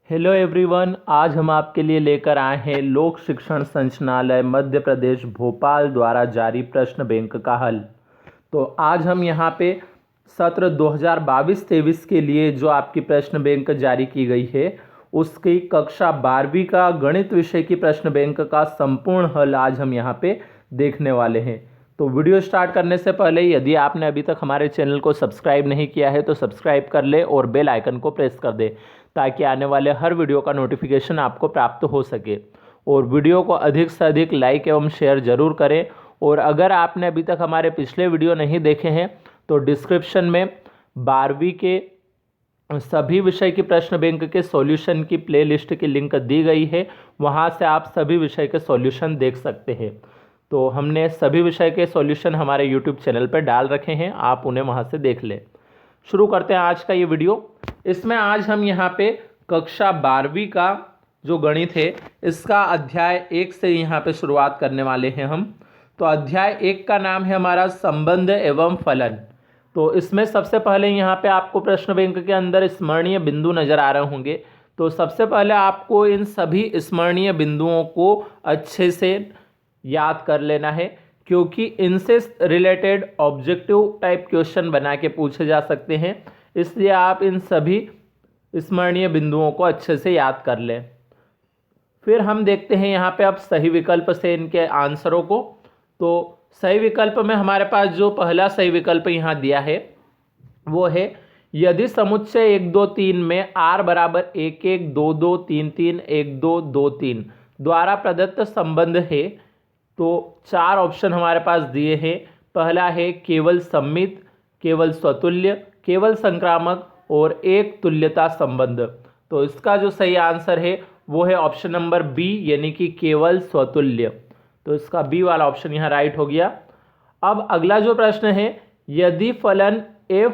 Hello everyone, आज हम आपके लिए लेकर आए हैं लोक शिक्षण संचालनालय मध्य प्रदेश भोपाल द्वारा जारी प्रश्न बैंक का हल। तो आज हम यहाँ पे सत्र 2022-23 के लिए जो आपकी प्रश्न बैंक जारी की गई है उसकी कक्षा 12वीं का गणित विषय की प्रश्न बैंक का संपूर्ण हल आज हम यहाँ पे देखने वाले हैं। तो वीडियो स्टार्ट करने से पहले यदि आपने अभी तक हमारे चैनल को सब्सक्राइब नहीं किया है तो सब्सक्राइब कर ले और बेल आइकन को प्रेस कर दे ताकि आने वाले हर वीडियो का नोटिफिकेशन आपको प्राप्त हो सके। और वीडियो को अधिक से अधिक लाइक एवं शेयर जरूर करें। और अगर आपने अभी तक हमारे पिछले वीडियो नहीं देखे हैं तो डिस्क्रिप्शन में 12वीं के सभी विषय की प्रश्न बैंक के सॉल्यूशन की प्लेलिस्ट की लिंक दी गई है, वहां से आप सभी विषय के सॉल्यूशन देख सकते हैं। तो हमने सभी विषय के सॉल्यूशन हमारे यूट्यूब चैनल पर डाल रखे हैं, आप उन्हें वहां से देख लें। शुरू करते हैं आज का ये वीडियो। इसमें आज हम यहाँ पे कक्षा 12वीं का जो गणित है इसका अध्याय 1 से यहाँ पे शुरुआत करने वाले हैं हम। तो अध्याय 1 का नाम है हमारा संबंध एवं फलन। तो इसमें सबसे पहले यहाँ पे आपको प्रश्न बैंक के अंदर स्मरणीय बिंदु नजर आ रहे होंगे। तो सबसे पहले आपको इन सभी स्मरणीय बिंदुओं को अच्छे से याद कर लेना है, क्योंकि इनसे रिलेटेड ऑब्जेक्टिव टाइप क्वेश्चन बना के पूछे जा सकते हैं। इसलिए आप इन सभी स्मरणीय बिंदुओं को अच्छे से याद कर लें। फिर हम देखते हैं यहाँ पे अब सही विकल्प से इनके आंसरों को। तो सही विकल्प में हमारे पास जो पहला सही विकल्प यहाँ दिया है वो है, यदि समुच्चय 1 2 3 में r बराबर 1 1 2 2 3 3 1 2 2 3 द्वारा प्रदत्त संबंध है। तो 4 ऑप्शन हमारे पास दिए हैं। पहला है केवल सम्मित, केवल स्वतुल्य, केवल संक्रामक और एक तुल्यता संबंध। तो इसका जो सही आंसर है वो है ऑप्शन नंबर बी, यानी कि केवल स्वतुल्य। तो इसका बी वाला ऑप्शन यहाँ राइट हो गया। अब अगला जो प्रश्न है, यदि फलन f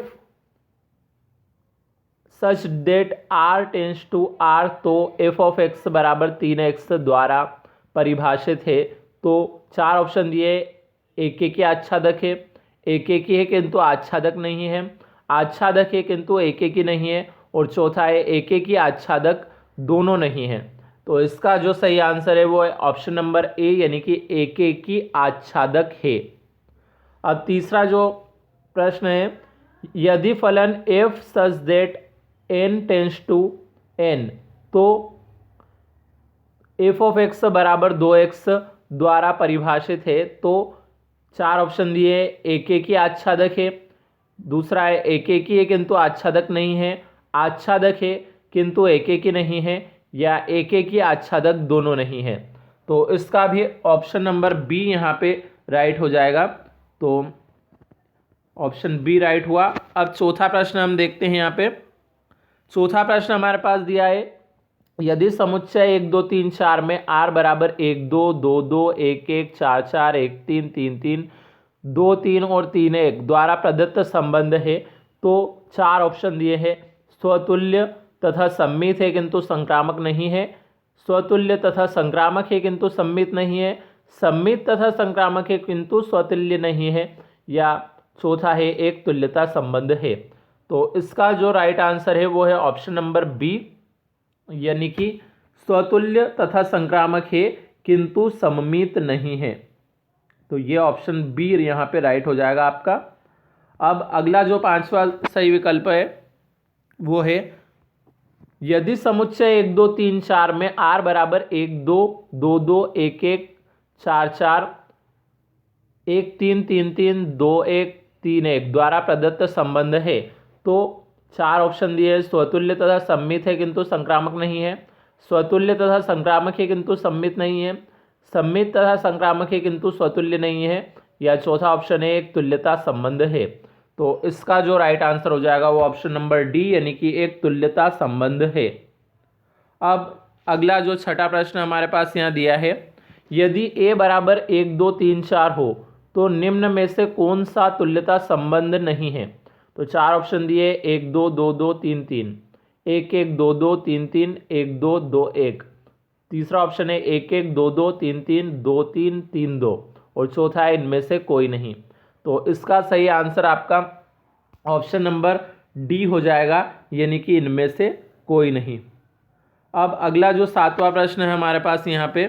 such that r tends to r तो f ऑफ x बराबर 3x द्वारा परिभाषित है। तो 4 ऑप्शन दिए, एक एक आच्छादक है, एक एक ही है किंतु आच्छादक नहीं है, आच्छादक है किंतु एक एक ही नहीं है, और चौथा है एक एक ही आच्छादक दोनों नहीं है। तो इसका जो सही आंसर है वो है ऑप्शन नंबर ए, यानी कि एक एक ही आच्छादक है। अब तीसरा जो प्रश्न है, यदि फलन f such that n tends to n तो f ऑफ x बराबर 2x द्वारा परिभाषित है। तो 4 ऑप्शन दिए, एक एक ही आच्छादक है, दूसरा है एक एक ही है किंतु आच्छादक नहीं है, आच्छादक है किंतु एक एक ही नहीं है, या एक एक ही आच्छादक दोनों नहीं है। तो इसका भी ऑप्शन नंबर बी यहाँ पे राइट हो जाएगा। तो ऑप्शन बी राइट हुआ। अब चौथा प्रश्न हम देखते हैं। यहाँ पे चौथा प्रश्न हमारे पास दिया है, यदि समुच्चय 1 2 3 4 में r बराबर 1 2 2 2 1 1 4 4 1 3 3 3 2 3 और 3 1 द्वारा प्रदत्त संबंध है। तो 4 ऑप्शन दिए हैं, स्वतुल्य तथा सम्मित है किंतु संक्रामक नहीं है, स्वतुल्य तथा संक्रामक है किंतु सम्मित नहीं है, सम्मित तथा संक्रामक है किंतु स्वतुल्य नहीं है, या चौथा है एक तुल्यता संबंध है। तो इसका जो राइट आंसर है वो है ऑप्शन नंबर बी, यानी कि स्वतुल्य तथा संक्रामक है किंतु सममित नहीं है। तो ये ऑप्शन बी यहाँ पे राइट हो जाएगा आपका। अब अगला जो 5वां सही विकल्प है वो है, यदि समुच्चय 1 2 3 4 में r बराबर 1 2 2 2 1 1 4 4 1 3 3 3 2 1 3 1 द्वारा प्रदत्त संबंध है। तो 4 ऑप्शन दिए, स्वतुल्य तथा सम्मित है किंतु संक्रामक नहीं है, स्वतुल्य तथा संक्रामक है किंतु सम्मित नहीं है, सम्मित तथा संक्रामक है किंतु स्वतुल्य नहीं है, या चौथा ऑप्शन है एक तुल्यता संबंध है। तो इसका जो राइट आंसर हो जाएगा वो ऑप्शन नंबर डी, यानी कि एक तुल्यता संबंध है। अब अगला जो छठा प्रश्न हमारे पास यहाँ दिया है, यदि a बराबर 1 2 3 4 हो तो निम्न में से कौन सा तुल्यता संबंध नहीं है। तो 4 ऑप्शन दिए, 1 2 2 2 3 3 1 1 2 2 3 3 1 2 2 1, तीसरा ऑप्शन है 1 1 2 2 3 3 2 3 3 2, और चौथा है इनमें से कोई नहीं। तो इसका सही आंसर आपका ऑप्शन नंबर डी हो जाएगा, यानी कि इनमें से कोई नहीं। अब अगला जो 7वां प्रश्न है हमारे पास यहाँ पे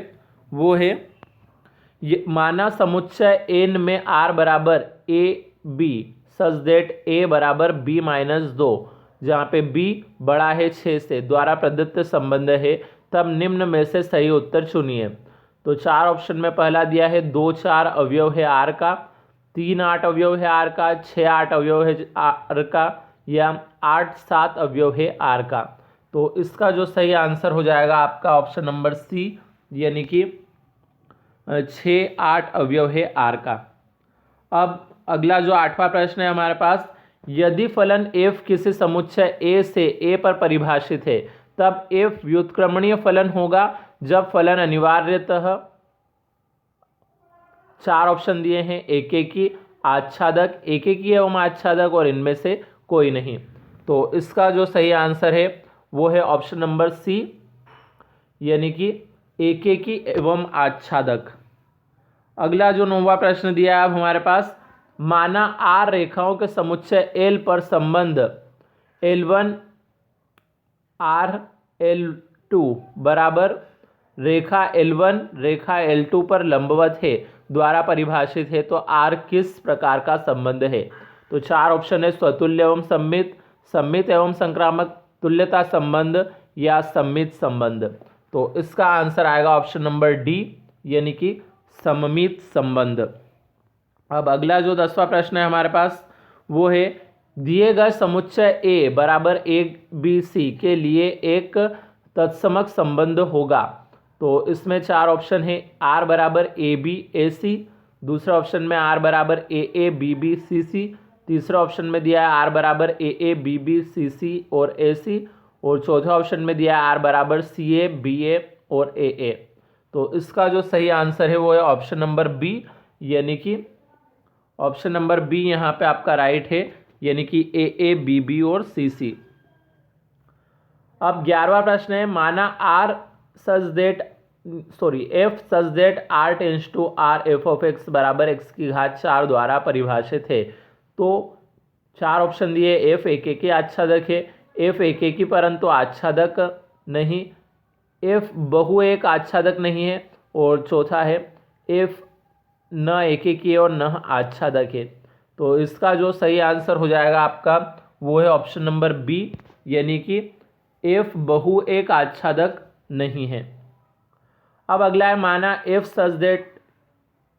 वो है, ये माना समुच्चय n में r बराबर a b such that a बराबर b माइनस 2, जहाँ पे b बड़ा है 6 से, द्वारा प्रदत्त संबंध है, तब निम्न में से सही उत्तर चुनिए। तो 4 ऑप्शन में पहला दिया है 2 4 अवयव है r का, 3 8 अवयव है r का, 6 8 अवयव है r का, या 8 7 अवयव है r का। तो इसका जो सही आंसर हो जाएगा आपका ऑप्शन नंबर सी, यानी कि 6 8 अवयव है r का। अब अगला जो 8वां प्रश्न है हमारे पास, यदि फलन f किसी समुच्चय a से a पर परिभाषित है, तब f व्युत्क्रमणीय फलन होगा जब फलन अनिवार्यतः 4 ऑप्शन दिए हैं, एकेकी, आच्छादक, एकेकी एवं आच्छादक और इनमें से कोई नहीं। तो इसका जो सही आंसर है वो है ऑप्शन नंबर सी, यानी कि एकेकी एवं आच्छादक। अगला जो 9वां प्रश्न दिया है अब हमारे पास, माना आर रेखाओं के समुच्चय एल पर संबंध L1 R L2 बराबर रेखा L1 रेखा L2 पर लंबवत है द्वारा परिभाषित है, तो R किस प्रकार का संबंध है। तो 4 ऑप्शन है, स्वतुल्य एवं सममित, सममित एवं संक्रामक, तुल्यता संबंध या सममित संबंध। तो इसका आंसर आएगा ऑप्शन नंबर डी, यानी कि सममित संबंध। अब अगला जो 10वां प्रश्न है हमारे पास वो है, दिए गए समुच्चय A बराबर ABC के लिए एक तत्समक संबंध होगा। तो इसमें 4 ऑप्शन है, R बराबर AB AC, दूसरा ऑप्शन में R बराबर AA BB CC, तीसरा ऑप्शन में दिया है R बराबर AA BB CC और AC, और चौथा ऑप्शन में दिया है R बराबर CA BA और AA। तो इसका जो सही आंसर है वो है ऑप्शन नंबर बी, यानी कि ऑप्शन नंबर बी यहाँ पे आपका राइट है, यानी कि AA BB और CC। अब 11वां प्रश्न है, माना R such that f such that R tends to R f of x बराबर x की घात 4 द्वारा परिभाषित है। तो 4 ऑप्शन दिए, f एकेकी आच्छादक है, f एकेकी परंतु आच्छादक नहीं, f बहु एक आच्छादक नहीं है, और चौथा है f न एकेकी और न आच्छादक है। तो इसका जो सही आंसर हो जाएगा आपका वो है ऑप्शन नंबर बी, यानी कि f बहु एक आच्छादक नहीं है। अब अगला है, माना f such that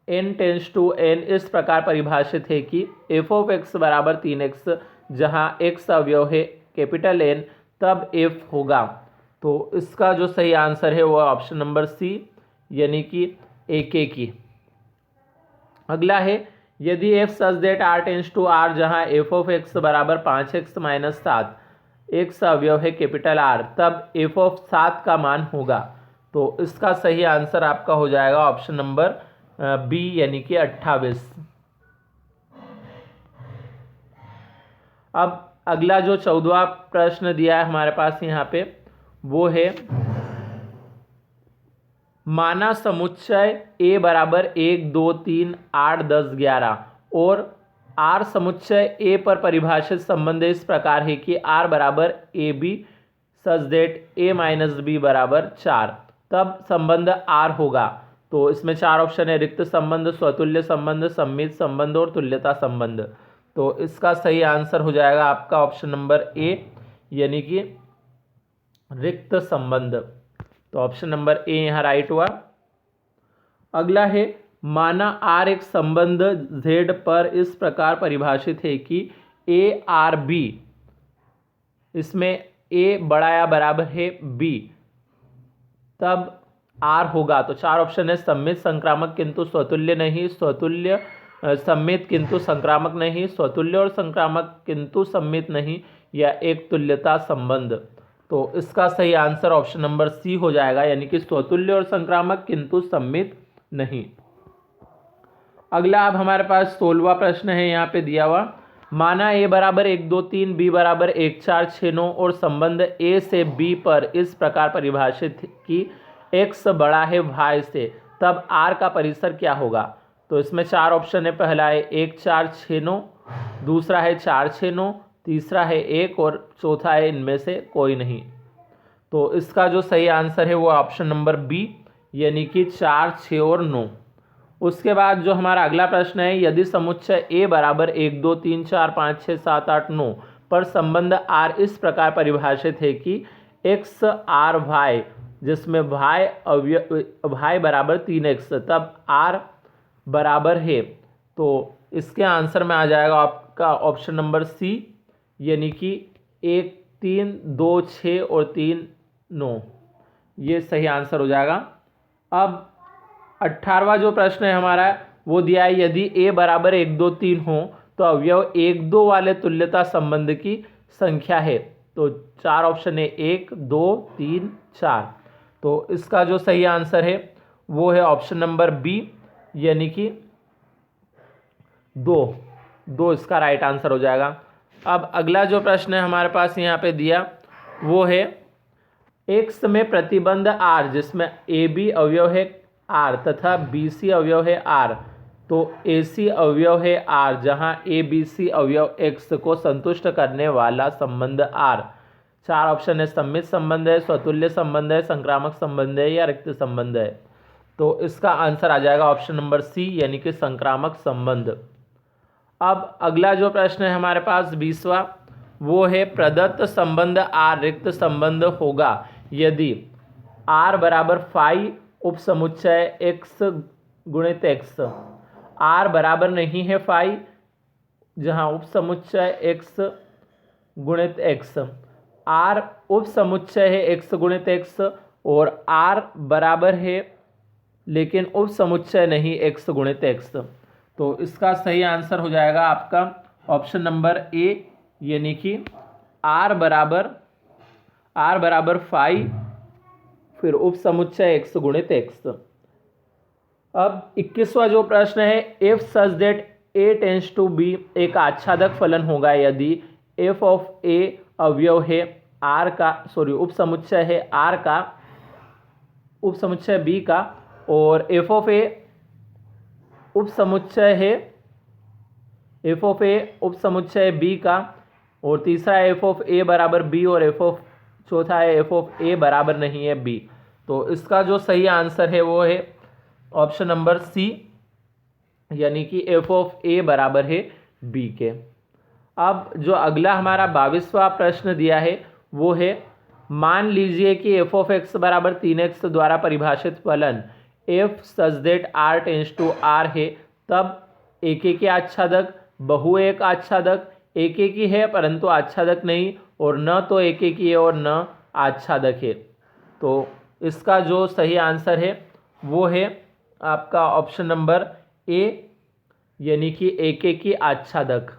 n tends to n इस प्रकार परिभाषित है कि f ऑफ x बराबर 3x, जहाँ x अवयव है कैपिटल N, तब f होगा। तो इसका जो सही आंसर है वो ऑप्शन नंबर सी, यानी कि एकेकी। अगला है, यदि f such that r tends to r, जहाँ f ऑफ x बराबर 5x माइनस 7, x अवयव है कैपिटल R, तब f ऑफ 7 का मान होगा। तो इसका सही आंसर आपका हो जाएगा ऑप्शन नंबर बी, यानी कि 28। अब अगला जो 14वां प्रश्न दिया है हमारे पास यहाँ पे वो है, माना समुच्चय A बराबर 1 2 3 8 10 11 और R समुच्चय A पर परिभाषित संबंध इस प्रकार है कि R बराबर AB such that A minus B बराबर 4, तब संबंध R होगा। तो इसमें 4 ऑप्शन है, रिक्त संबंध, स्वतुल्य संबंध, सम्मित संबंध और तुल्यता संबंध। तो इसका सही आंसर हो जाएगा आपका ऑप्शन नंबर ए, यानी कि रिक्त संबंध। तो ऑप्शन नंबर ए यहाँ राइट हुआ। अगला है, माना R एक संबंध Z पर इस प्रकार परिभाषित है कि ARB, इसमें A बड़ा या बराबर है B, तब R होगा। तो 4 ऑप्शन है, सम्मित संक्रामक किंतु स्वतुल्य नहीं, स्वतुल्य सम्मित किंतु संक्रामक नहीं, स्वतुल्य और संक्रामक किंतु सम्मित नहीं, या एक तुल्यता संबंध। तो इसका सही आंसर ऑप्शन नंबर सी हो जाएगा, यानी कि स्वतुल्य और संक्रामक किंतु सम्मित नहीं। अगला अब हमारे पास 16वां प्रश्न है यहाँ पे दिया हुआ, माना A बराबर 1 2 3 B बराबर 1 4 6 9 और संबंध A से B पर इस प्रकार परिभाषित कि x बड़ा है y से, तब R का परिसर क्या होगा। तो इसमें 4 ऑप्शन है, पहला है 1 4 6 9, दूसरा है 4 6 9, तीसरा है 1 और चौथा है इनमें से कोई नहीं। तो इसका जो सही आंसर है वो ऑप्शन नंबर बी, यानी कि 4, 6 और 9। उसके बाद जो हमारा अगला प्रश्न है, यदि समुच्चय ए बराबर 1, 2, 3, 4, 5, 6, 7, 8, 9 पर संबंध आर इस प्रकार परिभाषित है कि एक्स आर वाई, जिसमें वाई बराबर 3x, तब आर बराबर है, तो इसके आंसर में आ जाएगा आपका ऑप्शन नंबर सी, यानी कि 1, 3, 2, 6 और 3, 9, ये सही आंसर हो जाएगा। अब 18वां जो प्रश्न है हमारा, वो दिया है, यदि ए बराबर 1, 2, 3 हो तो अवयव 1, 2 वाले तुल्यता संबंध की संख्या है। तो 4 ऑप्शन है, 1, 2, 3, 4। तो इसका जो सही आंसर है वो है ऑप्शन नंबर बी, यानी कि 2 इसका राइट आंसर हो जाएगा। अब अगला जो प्रश्न है हमारे पास यहाँ पे दिया, वो है एक्स में प्रतिबंध आर, जिसमें ए बी अवयव है आर तथा बी सी अवयव है आर, तो ए सी अवयव है आर, जहाँ ए बी सी अवयव एक्स को संतुष्ट करने वाला संबंध आर। 4 ऑप्शन है, सम्मित संबंध है, स्वतुल्य संबंध है, संक्रामक संबंध है या रिक्त संबंध है। तो इसका आंसर आ जाएगा ऑप्शन नंबर सी, यानी कि संक्रामक संबंध। अब अगला जो प्रश्न है हमारे पास 20वां, वो है प्रदत्त संबंध आर रिक्त संबंध होगा यदि आर बराबर फाई उप समुच्चय एक्स गुणित एक्स, आर बराबर नहीं है फाई, जहाँ उप समुच्चय एक्स गुणित एक्स, आर उप समुच्चय है एक्स गुणित एक्स, और आर बराबर है लेकिन उप समुच्चय नहीं एक्स गुणित एक्स। तो इसका सही आंसर हो जाएगा आपका ऑप्शन नंबर ए, यानी कि आर बराबर फाई, फिर उप समुच्चय एक्स गुणित एक्स। अब 21वां जो प्रश्न है, if such that A tends to be एक आच्छादक फलन होगा यदि एफ ऑफ ए अवयव है आर का, उप समुच्चय है आर का, उप समुच्चय बी का, और एफ ऑफ ए उप समुच्चय है एफ ऑफ ए उप समुच्चय बी का, और तीसरा है एफ ऑफ ए बराबर बी, और चौथा है एफ ऑफ ए बराबर नहीं है बी। तो इसका जो सही आंसर है वो है ऑप्शन नंबर सी, यानी कि एफ ऑफ ए बराबर है बी के। अब जो अगला हमारा 22वां प्रश्न दिया है वो है, मान लीजिए कि एफ ऑफ एक्स बराबर 3x द्वारा परिभाषित फलन F such that R tends to R है, तब एक आच्छादक, बहु एक आच्छादक, एक ही है परंतु आच्छादक नहीं, और न तो एक ही है और न आच्छादक है। तो इसका जो सही आंसर है वो है आपका ऑप्शन नंबर ए, यानी कि एक ही आच्छादक।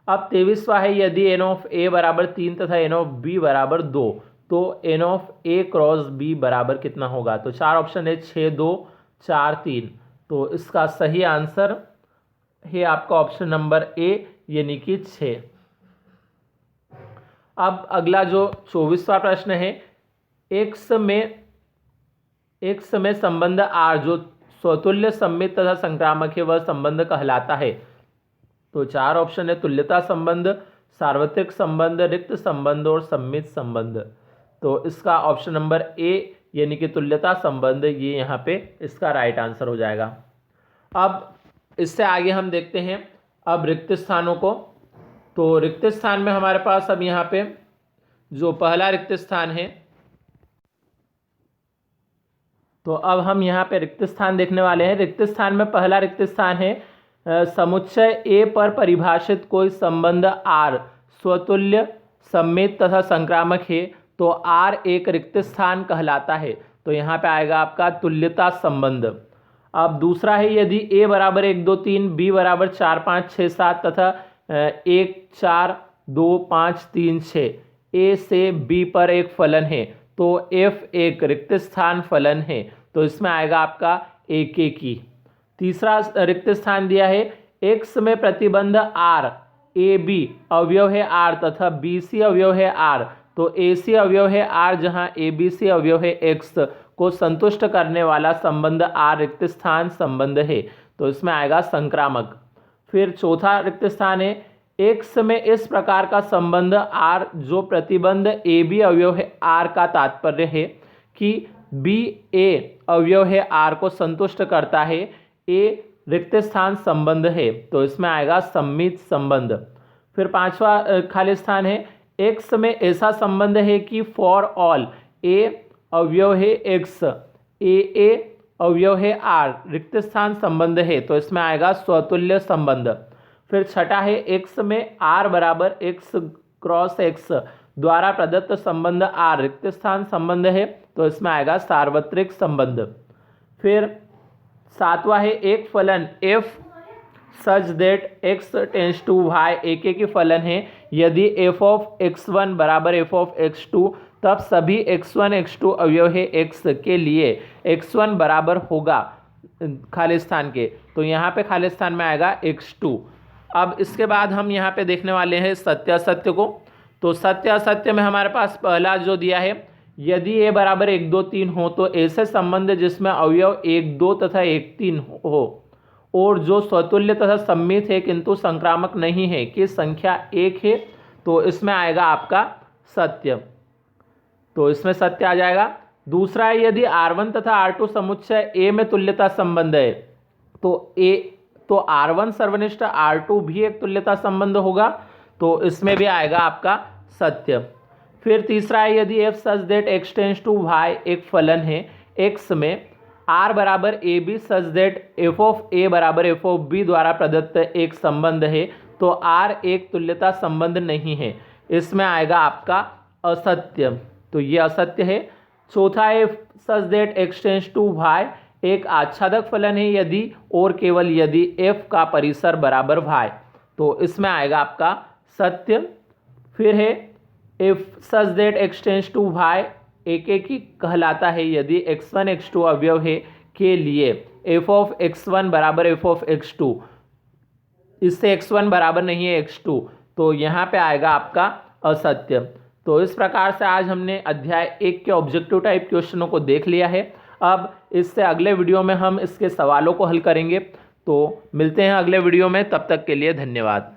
अब 23वां है, यदि एन ऑफ ए बराबर 3 तथा एन ऑफ बी बराबर 2 तो N of A cross B बराबर कितना होगा। तो 4 ऑप्शन है, 6, 2, 4, 3। तो इसका सही आंसर है आपका ऑप्शन नंबर ए, यानी कि 6। अब अगला जो 24वां प्रश्न है, एक्स में संबंध आर जो स्वतुल्य सम्मित तथा संक्रामक है वह संबंध कहलाता है। तो 4 ऑप्शन है, तुल्यता संबंध, सार्वत्रिक संबंध, रिक्त संबंध और सम्मित संबंध। तो इसका ऑप्शन नंबर ए, यानी कि तुल्यता संबंध, ये यहाँ पे इसका राइट आंसर हो जाएगा। अब इससे आगे हम देखते हैं अब रिक्त स्थानों को। तो रिक्त स्थान में हमारे पास अब यहाँ पे जो पहला रिक्त स्थान है, तो अब हम यहाँ पे रिक्त स्थान देखने वाले हैं। रिक्त स्थान में पहला रिक्त स्थान है, समुच्चय ए पर परिभाषित कोई संबंध आर स्वतुल्य सम्मित तथा संक्रामक है तो आर एक रिक्त स्थान कहलाता है। तो यहाँ पे आएगा आपका तुल्यता संबंध। अब दूसरा है, यदि ए बराबर 1, 2, 3, बी बराबर 4, 5, 6, 7 तथा 1, 4, 2, 5, 3, 6 ए से बी पर एक फलन है तो एफ एक रिक्त स्थान फलन है। तो इसमें आएगा आपका एक की। तीसरा रिक्त स्थान दिया है, एक्स में प्रतिबंध आर ए बी अवयव है आर तथा बी सी अवयव है आर, तो ए सी अवयव है आर जहां ए बी सी अवयव है एक्स को संतुष्ट करने वाला संबंध आर रिक्त स्थान संबंध है। तो इसमें आएगा संक्रामक। फिर चौथा रिक्त स्थान है, एक्स में इस प्रकार का संबंध आर जो प्रतिबंध ए बी अवयव है आर का तात्पर्य है कि बी ए अवयव है आर को संतुष्ट करता है, ए रिक्त स्थान संबंध है, तो इसमें आएगा सम्मित संबंध। फिर पांचवा खाली स्थान है, एक्स में ऐसा संबंध है कि फॉर ऑल ए अवयव है एक्स, ए अवयव है आर, रिक्त स्थान संबंध है, तो इसमें आएगा स्वतुल्य संबंध। फिर छठा है, एक्स में आर बराबर एक्स क्रॉस एक्स द्वारा प्रदत्त संबंध आर रिक्त स्थान संबंध है, तो इसमें आएगा सार्वत्रिक संबंध। फिर सातवां है, एक फलन F such that X tends to Y एक की फलन है यदि एफ ऑफ x1 बराबर एफ ऑफ x2, तब सभी x1 x2 अवयव है x के लिए x1 बराबर होगा खाली स्थान के, तो यहाँ पे खाली स्थान में आएगा x2। अब इसके बाद हम यहाँ पे देखने वाले हैं सत्य असत्य को। तो सत्य असत्य में हमारे पास पहला जो दिया है, यदि a बराबर 1 2 3 हो तो ऐसे संबंध जिसमें अवयव 1 2 तथा 1 3 हो और जो स्वतुल्य तथा सम्मित है किंतु संक्रामक नहीं है कि संख्या 1 है, तो इसमें आएगा आपका सत्य, तो इसमें सत्य आ जाएगा। दूसरा है, यदि R1 तथा R2 समुच्चय A में तुल्यता संबंध है तो R1 सर्वनिष्ठ R2 भी एक तुल्यता संबंध होगा, तो इसमें भी आएगा आपका सत्य। फिर तीसरा है, यदि f such that x tends to y एक फलन है x में r बराबर A B such that f of A बराबर एफ ऑफ बी द्वारा प्रदत्त एक संबंध है, तो r एक तुल्यता संबंध नहीं है, इसमें आएगा आपका असत्य, तो ये असत्य है। चौथा है, such that x tends to y एक आच्छादक फलन है यदि और केवल यदि f का परिसर बराबर y, तो इसमें आएगा आपका सत्य। फिर है, F such that x tends to y एक ही कहलाता है यदि x1 x2 अवयव है के लिए f ऑफ x1 बराबर f ऑफ x2, इससे x1 बराबर नहीं है x2, तो यहाँ पे आएगा आपका असत्य। तो इस प्रकार से आज हमने अध्याय 1 के ऑब्जेक्टिव टाइप क्वेश्चनों को देख लिया है। अब इससे अगले वीडियो में हम इसके सवालों को हल करेंगे, तो मिलते हैं अगले वीडियो में, तब तक के लिए धन्यवाद।